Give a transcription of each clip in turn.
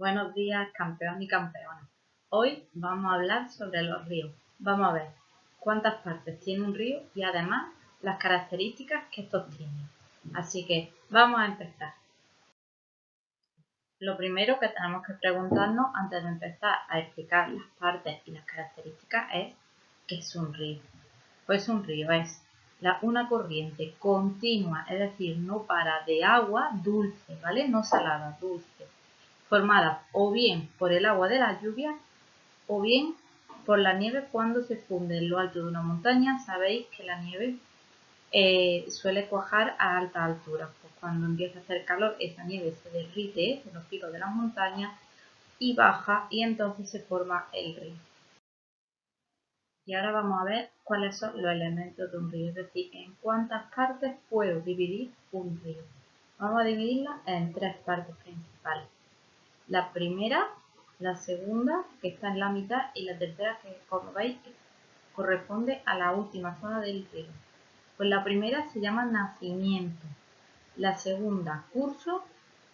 Buenos días, campeón y campeonas. Hoy vamos a hablar sobre los ríos. Vamos a ver cuántas partes tiene un río y además las características que estos tienen. Así que vamos a empezar. Lo primero que tenemos que preguntarnos antes de empezar a explicar las partes y las características es ¿qué es un río? Pues un río es una corriente continua, es decir, no para, de agua dulce, ¿vale? No salada, dulce, formada o bien por el agua de la lluvia o bien por la nieve cuando se funde en lo alto de una montaña. Sabéis que la nieve suele cuajar a alta altura. Pues cuando empieza a hacer calor, esa nieve se derrite en los picos de las montañas y baja, y entonces se forma el río. Y ahora vamos a ver cuáles son los elementos de un río, es decir, en cuántas partes puedo dividir un río. Vamos a dividirla en tres partes principales. La primera, la segunda, que está en la mitad, y la tercera, que como veis corresponde a la última zona del río. Pues la primera se llama nacimiento, la segunda curso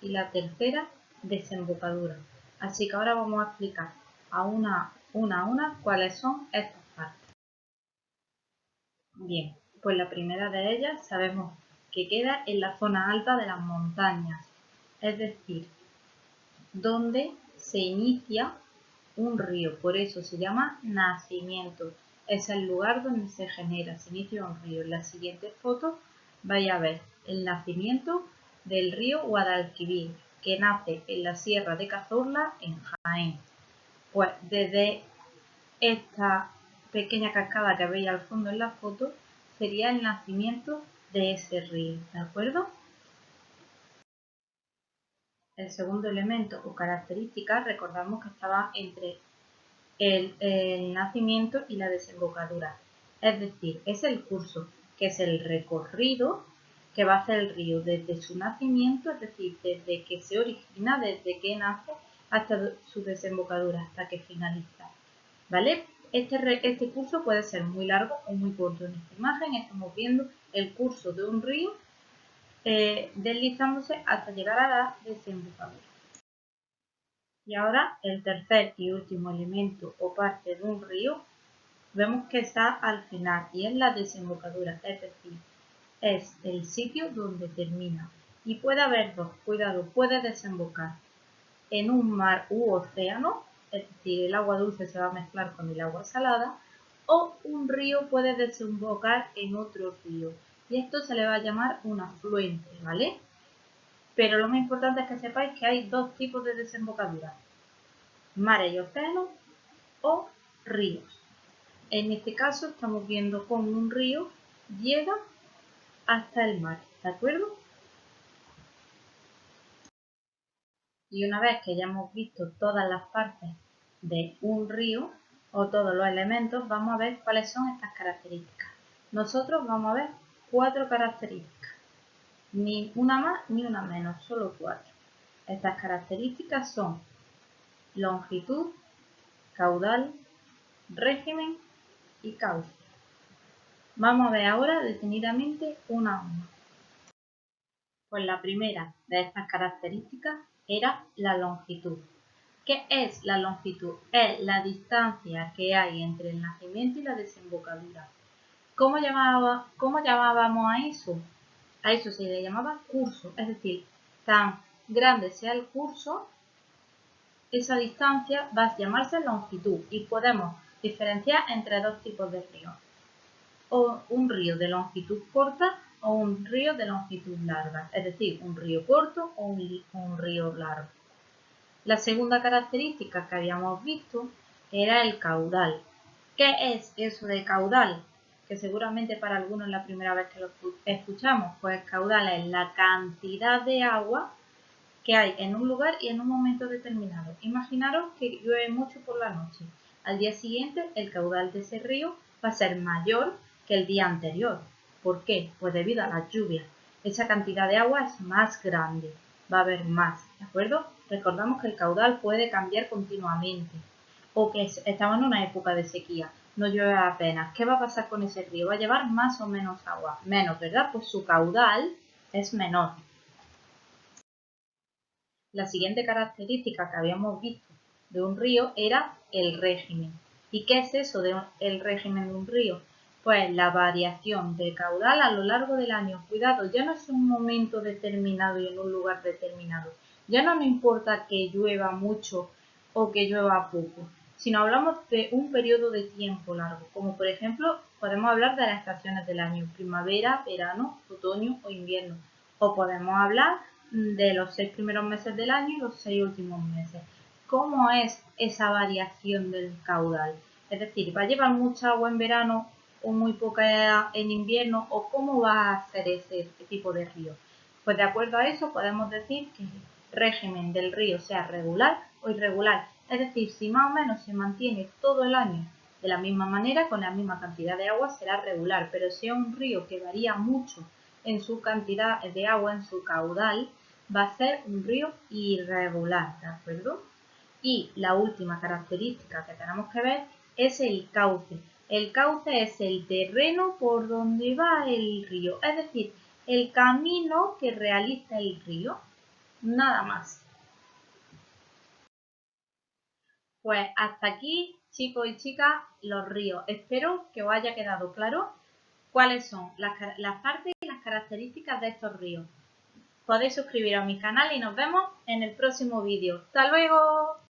y la tercera desembocadura. Así que ahora vamos a explicar a una cuáles son estas partes. Bien, pues la primera de ellas sabemos que queda en la zona alta de las montañas, es decir, donde se inicia un río, por eso se llama nacimiento. Es el lugar donde se inicia un río. En la siguiente foto vais a ver el nacimiento del río Guadalquivir, que nace en la Sierra de Cazorla, en Jaén. Pues desde esta pequeña cascada que veis al fondo en la foto sería el nacimiento de ese río, ¿de acuerdo? El segundo elemento o característica, recordamos que estaba entre el nacimiento y la desembocadura. Es decir, es el curso, que es el recorrido que va a hacer el río desde su nacimiento, es decir, desde que se origina, desde que nace, hasta su desembocadura, hasta que finaliza. ¿Vale? Este curso puede ser muy largo o muy corto. En esta imagen estamos viendo el curso de un río deslizándose hasta llegar a la desembocadura. Y ahora el tercer y último elemento o parte de un río vemos que está al final y es la desembocadura, es decir, es el sitio donde termina. Y puede haber dos, cuidado, puede desembocar en un mar u océano, es decir, el agua dulce se va a mezclar con el agua salada, o un río puede desembocar en otro río. Y esto se le va a llamar un afluente, ¿vale? Pero lo más importante es que sepáis que hay dos tipos de desembocadura: mares y océanos o ríos. En este caso estamos viendo cómo un río llega hasta el mar, ¿de acuerdo? Y una vez que ya hemos visto todas las partes de un río o todos los elementos, vamos a ver cuáles son estas características. Nosotros vamos a ver 4 características, ni una más ni una menos, solo 4. Estas características son longitud, caudal, régimen y cauce. Vamos a ver ahora detenidamente una a una. Pues la primera de estas características era la longitud. ¿Qué es la longitud? Es la distancia que hay entre el nacimiento y la desembocadura. ¿Cómo llamábamos a eso? A eso se le llamaba curso, es decir, tan grande sea el curso, esa distancia va a llamarse longitud, y podemos diferenciar entre dos tipos de ríos: o un río de longitud corta o un río de longitud larga, es decir, un río corto o un río largo. La segunda característica que habíamos visto era el caudal. ¿Qué es eso de caudal? Que seguramente para algunos es la primera vez que lo escuchamos. Pues caudal es la cantidad de agua que hay en un lugar y en un momento determinado. Imaginaros que llueve mucho por la noche. Al día siguiente el caudal de ese río va a ser mayor que el día anterior. ¿Por qué? Pues debido a las lluvias. Esa cantidad de agua es más grande, va a haber más, ¿de acuerdo? Recordamos que el caudal puede cambiar continuamente, o que estamos en una época de sequía, no llueve apenas. ¿Qué va a pasar con ese río? ¿Va a llevar más o menos agua? Menos, ¿verdad? Pues su caudal es menor. La siguiente característica que habíamos visto de un río era el régimen. ¿Y qué es eso del régimen de un río? Pues la variación de caudal a lo largo del año. Cuidado, ya no es un momento determinado y en un lugar determinado. Ya no nos importa que llueva mucho o que llueva poco, sino hablamos de un periodo de tiempo largo, como por ejemplo podemos hablar de las estaciones del año, primavera, verano, otoño o invierno, o podemos hablar de los 6 primeros meses del año y los 6 últimos meses. ¿Cómo es esa variación del caudal? Es decir, ¿va a llevar mucha agua en verano o muy poca en invierno? ¿O cómo va a ser ese tipo de río? Pues de acuerdo a eso podemos decir que el régimen del río sea regular o irregular. Es decir, si más o menos se mantiene todo el año de la misma manera, con la misma cantidad de agua, será regular. Pero si es un río que varía mucho en su cantidad de agua, en su caudal, va a ser un río irregular, ¿de acuerdo? Y la última característica que tenemos que ver es el cauce. El cauce es el terreno por donde va el río, es decir, el camino que realiza el río, nada más. Pues hasta aquí, chicos y chicas, los ríos. Espero que os haya quedado claro cuáles son las partes y las características de estos ríos. Podéis suscribiros a mi canal y nos vemos en el próximo vídeo. ¡Hasta luego!